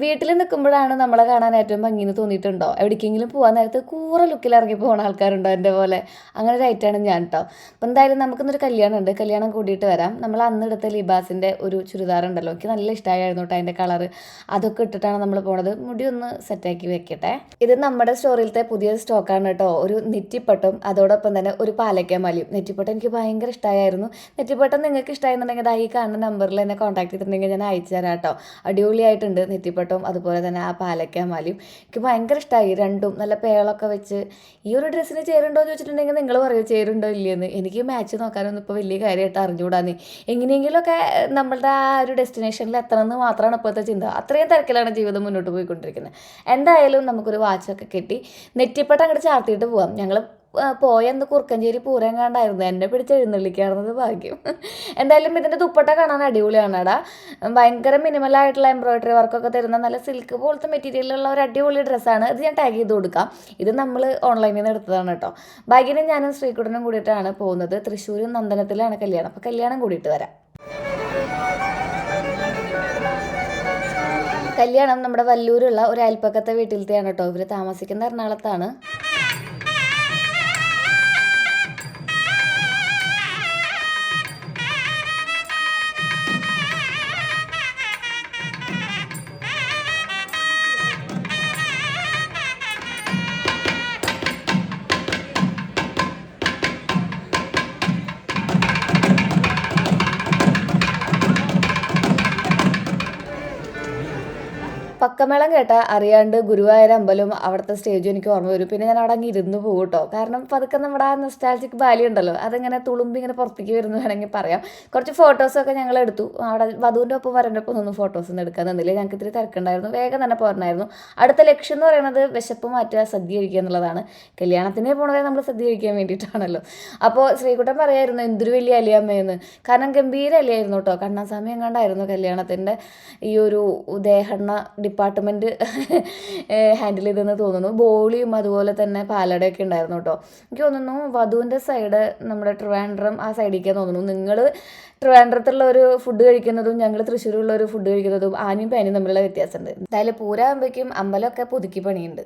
വീട്ടിൽ നിൽക്കുമ്പോഴാണ് നമ്മളെ കാണാൻ ഏറ്റവും ഭംഗിയെന്ന് തോന്നിയിട്ടുണ്ടോ? എവിടേക്കെങ്കിലും പോകാൻ നേരത്ത് കൂറ ലുക്കിൽ ഇറങ്ങി പോകുന്ന ആൾക്കാരുണ്ടോ എൻ്റെ പോലെ? അങ്ങനെ ഒരു ഐറ്റാണ് ഞാൻ ട്ടോ. അപ്പോൾ എന്തായാലും നമുക്കിന്നൊരു കല്യാണമുണ്ട്. കല്യാണം കൂടിയിട്ട് വരാം. നമ്മൾ അന്ന് എടുത്ത ലിബാസിൻ്റെ ഒരു ചുരിദാർ ഉണ്ടല്ലോ, എനിക്ക് നല്ല ഇഷ്ടമായിരുന്നു കേട്ടോ അതിൻ്റെ കളറ്. അതൊക്കെ ഇട്ടിട്ടാണ് നമ്മൾ പോണത്. മുടി ഒന്ന് സെറ്റാക്കി വെക്കട്ടെ. ഇത് നമ്മുടെ സ്റ്റോറിലത്തെ പുതിയ സ്റ്റോക്കാണ് കേട്ടോ. ഒരു നെറ്റിപ്പട്ടും അതോടൊപ്പം തന്നെ ഒരു പാലക്ക മാലയും. നെറ്റിപ്പട്ടം എനിക്ക് ഭയങ്കര ഇഷ്ടമായിരുന്നു. നെറ്റിപ്പട്ടം നിങ്ങൾക്ക് ഇഷ്ടമായിരുന്നുണ്ടെങ്കിൽ ഈ കാണുന്ന നമ്പറിൽ എന്നെ കോൺടാക്ട് ചെയ്തിട്ടുണ്ടെങ്കിൽ ഞാൻ അയച്ചു തരാം കേട്ടോ. അടിപൊളിയായിട്ടുണ്ട് നെറ്റിപ്പട്ടം, അതുപോലെ തന്നെ ആ പാലക്ക മാലയും എനിക്ക് ഭയങ്കര ഇഷ്ടമായി. രണ്ടും നല്ല പേളൊക്കെ വെച്ച് ഈ ഒരു ഡ്രസ്സിന് ചേരുണ്ടോ എന്ന് ചോദിച്ചിട്ടുണ്ടെങ്കിൽ നിങ്ങൾ പറയൂ ചേരുണ്ടോ ഇല്ലയെന്ന്. എനിക്ക് മാച്ച് നോക്കാനൊന്നും ഇപ്പോൾ വലിയ കാര്യമായിട്ട് അറിഞ്ഞുകൂടാന്ന്. എങ്ങനെയെങ്കിലുമൊക്കെ നമ്മളുടെ ആ ഒരു ഡെസ്റ്റിനേഷനിൽ എത്തണമെന്ന് മാത്രമാണ് ഇപ്പോഴത്തെ ചിന്ത. അത്രയും തിരക്കിലാണ് ജീവിതം മുന്നോട്ട് പോയിക്കൊണ്ടിരിക്കുന്നത്. എന്തായാലും നമുക്കൊരു വാച്ചൊക്കെ കെട്ടി നെറ്റിപ്പട്ടം അങ്ങോട്ട് ചാർത്തിയിട്ട് പോവാം. ഞങ്ങൾ പോയെന്ന് കുറുക്കഞ്ചേരി പൂരം കണ്ടായിരുന്നു. എന്നെ പിടിച്ച് എഴുന്നള്ളിക്കാറുന്നത് ഭാഗ്യം. എന്തായാലും ഇതിൻ്റെ ദുപ്പട്ട കാണാൻ അടിപൊളിയാണ് എടാ. ഭയങ്കര മിനിമലായിട്ടുള്ള എംബ്രോയിഡറി വർക്കൊക്കെ തരുന്ന നല്ല സിൽക്ക് പോലത്തെ മെറ്റീരിയലുള്ള ഒരു അടിപൊളി ഡ്രസ്സാണ്. ഇത് ഞാൻ ടാഗ് ചെയ്ത് കൊടുക്കാം. ഇത് നമ്മൾ ഓൺലൈനിൽ നിന്ന് എടുത്തതാണ് കേട്ടോ. ഭാഗ്യനും ഞാനും ശ്രീകുട്ടനും കൂടിയിട്ടാണ് പോകുന്നത്. തൃശ്ശൂർ നന്ദനത്തിലാണ് കല്യാണം. അപ്പോൾ കല്യാണം കൂടിയിട്ട് വരാം. കല്യാണം നമ്മുടെ വല്ലൂരുള്ള ഒരു അയൽപ്പക്കത്തെ വീട്ടിലത്തെയാണ് കേട്ടോ. ഇവർ താമസിക്കുന്ന എറണാകുളത്താണ്. പക്കമേളം കേട്ടാൽ അറിയാണ്ട് ഗുരുവായൂർ അമ്പലവും അവിടുത്തെ സ്റ്റേജും എനിക്ക് ഓർമ്മ വരും. പിന്നെ ഞാൻ അവിടെ അങ്ങ് ഇരുന്ന് പോകും കേട്ടോ. കാരണം പതുക്കെ നമ്മുടെ ആ നൊസ്റ്റാൾജിക് വാല്യൂ ഉണ്ടല്ലോ, അതങ്ങനെ തുളുമ്പി ഇങ്ങനെ പുറത്തേക്ക് വരുന്നു വേണമെങ്കിൽ പറയാം. കുറച്ച് ഫോട്ടോസൊക്കെ ഞങ്ങൾ എടുത്തു. അവിടെ വധുവിൻ്റെ ഒപ്പം വരൻ്റെ ഒപ്പം ഒന്നും ഫോട്ടോസൊന്നും എടുക്കാൻ തന്നില്ല. ഞങ്ങൾക്ക് ഇത്തിരി തിരക്കുണ്ടായിരുന്നു. വേഗം തന്നെ പോരണമായിരുന്നു. അടുത്ത ലക്ഷ്യം എന്ന് പറയുന്നത് വിശപ്പ് മാറ്റുക, സദ്യ കഴിക്കുക എന്നുള്ളതാണ്. കല്യാണത്തിനെ പോണത് നമ്മൾ സദ്യ കഴിക്കാൻ വേണ്ടിയിട്ടാണല്ലോ. അപ്പോൾ ശ്രീകുട്ടൻ പറയായിരുന്നു എന്തൊരു വലിയ അലിയമ്മയെന്ന്. കാരണം ഗംഭീര അലിയായിരുന്നു കേട്ടോ. കണ്ണാസ്വാമി എങ്ങാണ്ടായിരുന്നു കല്യാണത്തിൻ്റെ ഈ ഒരു ദേഹണ്ണ ഡിപ്പാർട്ട്മെൻറ്റ് ഹാൻഡിൽ ചെയ്തെന്ന് തോന്നുന്നു. ബോളിയും അതുപോലെ തന്നെ പാലടയൊക്കെ ഉണ്ടായിരുന്നു കേട്ടോ. എനിക്ക് തോന്നുന്നു വധുവിൻ്റെ സൈഡ് നമ്മുടെ ട്രിവാൻഡ്രം ആ സൈഡിലേക്ക് തോന്നുന്നു. നിങ്ങൾ ട്രിവാൻഡ്രത്തുള്ള ഒരു ഫുഡ് കഴിക്കുന്നതും ഞങ്ങൾ തൃശ്ശൂരുള്ള ഒരു ഫുഡ് കഴിക്കുന്നതും ആനയും പേനയും തമ്മിലുള്ള വ്യത്യാസമുണ്ട്. എന്തായാലും പൂരാകുമ്പോഴേക്കും അമ്പലമൊക്കെ പുതുക്കി പണിയുണ്ട്.